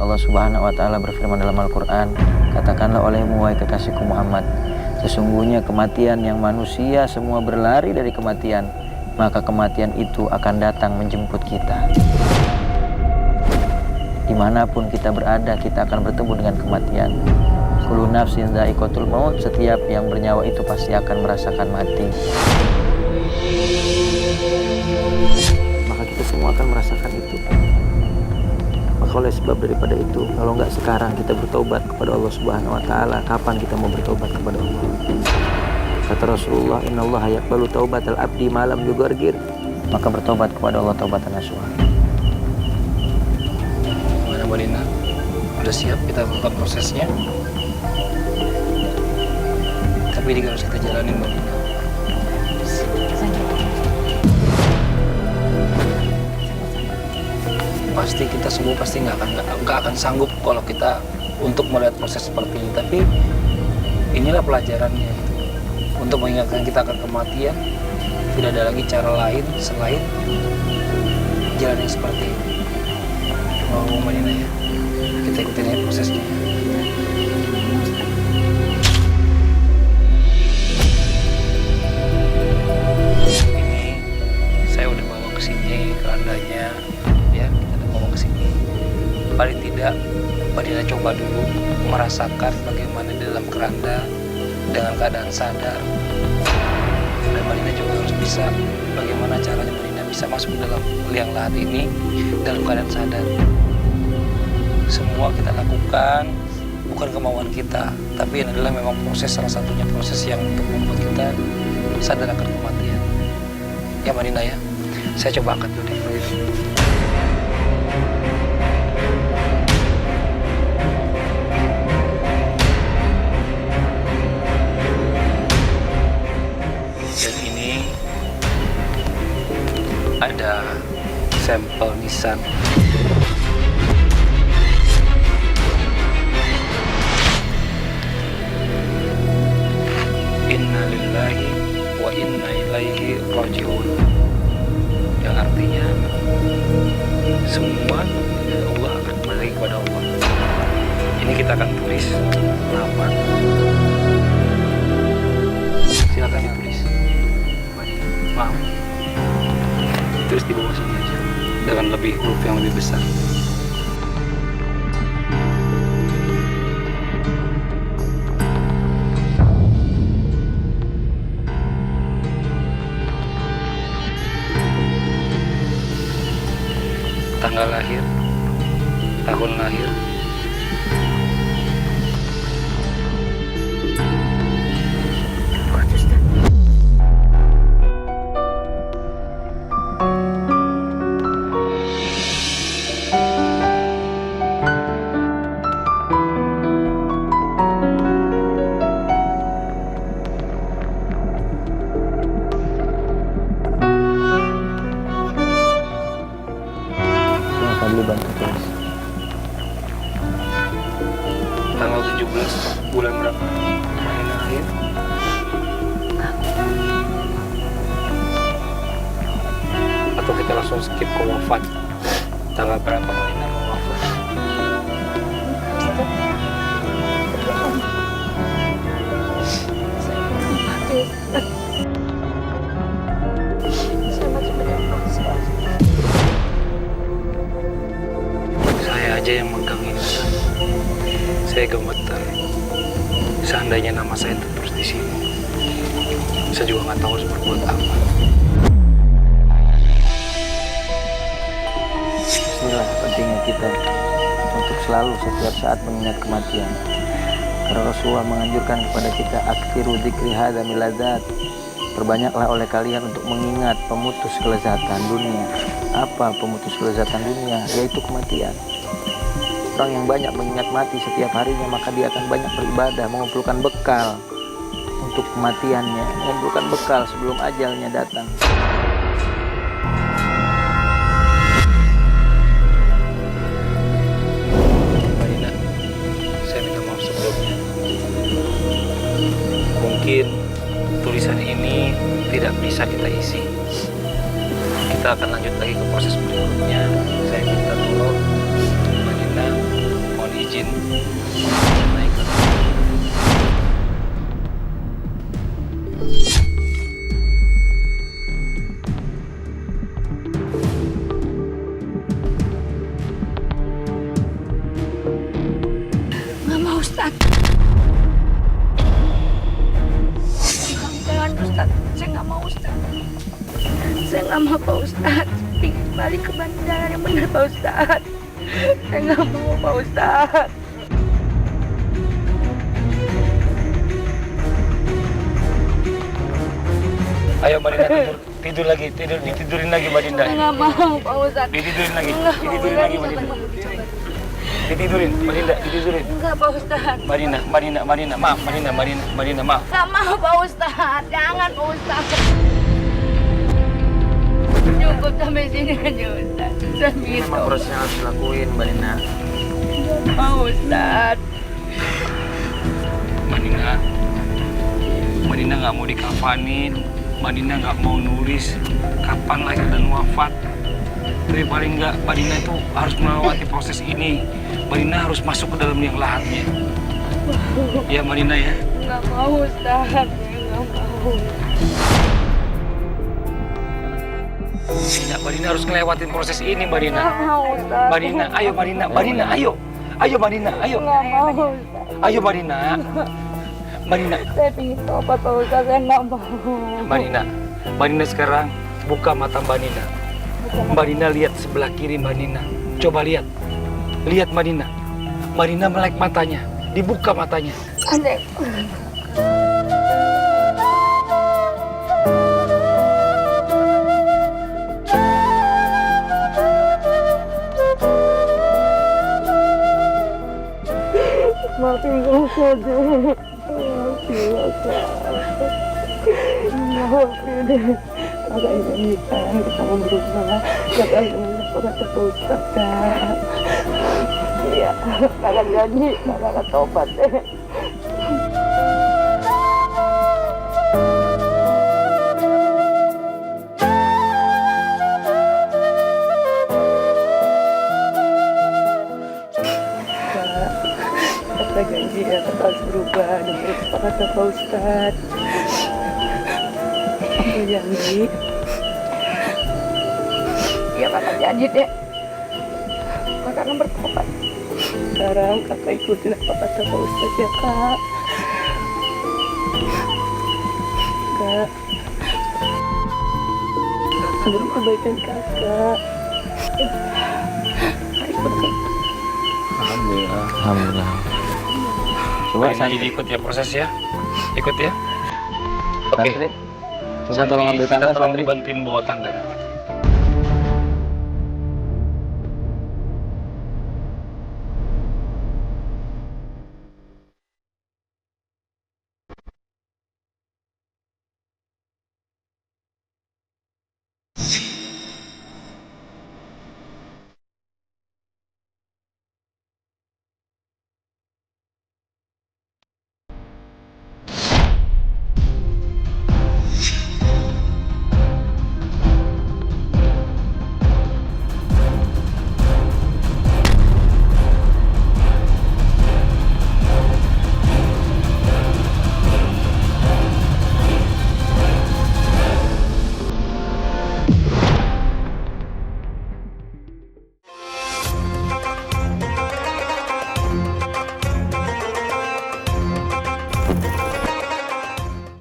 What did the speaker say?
Allah Subhanahu wa Ta'ala berfirman dalam Al-Quran, katakanlah olehmu wahai kekasihku Muhammad, sesungguhnya kematian yang manusia semua berlari dari kematian, maka kematian itu akan datang menjemput kita. Dimanapun kita berada, kita akan bertemu dengan kematian. Kullu nafsin dha'iqatul maut, setiap yang bernyawa itu pasti akan merasakan mati. Maka kita semua akan merasakan itu. Maka oleh sebab daripada itu, kalau nggak sekarang kita bertobat kepada Allah Subhanahu wa Ta'ala, kapan kita mau bertobat kepada Allah? Kata Rasulullah, innallaha yaqbalu taubatal abdi ma lam yugargir. Maka bertobat kepada Allah taubatan nasuha. Gimana Mbak Dina? Udah siap kita lakukan prosesnya? Tapi ini harus kita jalanin Mbak Dina. Pasti kita semua pasti nggak akan sanggup kalau kita untuk melihat proses seperti ini. Tapi inilah pelajarannya untuk mengingatkan kita akan kematian. Tidak ada lagi cara lain selain jalan yang seperti ini. Mau Mbak Dina ya? Kita ikutin aja prosesnya. Ini saya udah bawa ke sini kerandanya. Paling tidak Mbak Dina coba dulu merasakan bagaimana di dalam keranda dengan keadaan sadar. Dan Mbak Dina juga harus bisa bagaimana caranya Mbak Dina bisa masuk ke dalam liang lahat ini dalam keadaan sadar. Semua kita lakukan bukan kemauan kita, tapi ini adalah memang proses, salah satunya proses yang untuk membuat kita sadar akan kematian. Ya Mbak Dina ya, saya coba angkat dulu deh. Ada sampel nisan. Inna lillahi wa inna ilaihi raji'un. Yang artinya semua dari Allah akan kembali kepada Allah. Ini kita akan tulis nama. Silakan ditulis. Maaf. Terus di bawah sini aja dengan lebih huruf yang lebih besar. Tanggal lahir, tahun lahir, bantu tulis. Tanggal 17 bulan berapa? Main lahir. Atau kita langsung skip ke wafat. Tanggal berapa Maina mau wafat? Aja yang megang ini, saya gemetar. Seandainya nama saya terus di sini, saya juga nggak tahu harus berbuat apa. Inilah pentingnya kita untuk selalu setiap saat mengingat kematian. Karena Rasulullah menganjurkan kepada kita, aktsiru dzikri hadza min ladzat. Perbanyaklah oleh kalian untuk mengingat pemutus kelezatan dunia. Apa pemutus kelezatan dunia? Yaitu kematian. Orang yang banyak mengingat mati setiap harinya, maka dia akan banyak beribadah, mengumpulkan bekal untuk kematiannya, mengumpulkan bekal sebelum ajalnya datang. Mbak Dina, saya minta maaf sebelumnya. Mungkin tulisan ini tidak bisa kita isi. Kita akan lanjut lagi ke proses berikutnya. Saya minta tolong Mbak Dina izin naik ke Nggak mau Ustaz. Jangan Ustaz, saya nggak mau Ustaz. Saya nggak mau Pak Ustaz. Ingin balik ke bandara yang benar Pak Ustaz. Saya nggak mau Pak Ustaz. Ayo Madinah tidur lagi, ditidurin lagi Madinah. Saya nggak mau Pak Ustaz. Ditidurin lagi, Nggak mau, ditidurin lagi Madinah. Ditidurin, Madinah, ditidurin. Enggak Pak Ustaz. Madinah, maaf, Madinah, maaf. Nggak mau Pak Ustaz. Jangan Pak Ustaz. Cukup sampai sini aja Ustaz. Saya minta. Memang proses yang harus dilakuin, Mbak Nina. Mau Ustaz. Madinah nggak mau dikafanin, Madinah nggak mau nulis kapan lahir dan wafat. Tapi paling nggak, Madinah itu harus melewati proses ini. Madinah harus masuk ke dalam yang lahatnya. Ya Madinah ya. Nggak mau Ustaz. Saya nggak mau. Madinah harus ngelewatin proses ini, Madinah. Nggak mau Ustaz. Madinah, ayo Madinah, ayo. Ayo Madinah, ayo. Nggak mau Ustaz. Ayo Madinah. Madinah, Saya ingin tobat Pak Ustaz. Saya nggak mau. Madinah sekarang buka mata Mbak Nina. Mbak Nina lihat sebelah kiri Mbak Nina. Coba lihat. Lihat Madinah. Madinah melek matanya. Dibuka matanya. Adek. Maafin aku deh. Maafin deh. Kakak janjikan kita mau berubah. Kakak janji kakak Ustaz kan. Iya, kakak janji kakak tobat deh. Kakak janji ya kakak harus berubah demi kata Pak Ustaz. Aku janji. Ya kakak janji deh. Kakak akan bertobat. Sekarang kakak ikutin apa kata Pak Ustaz ya kak. Kak. Demi kebaikan kakak. Alhamdulillah. Coba Madinah jadi ikut ya proses ya. Ikut ya. Oke. Santri. Coba tolong ambil tangga, Tolong Santri. dibantuin bawa tangga.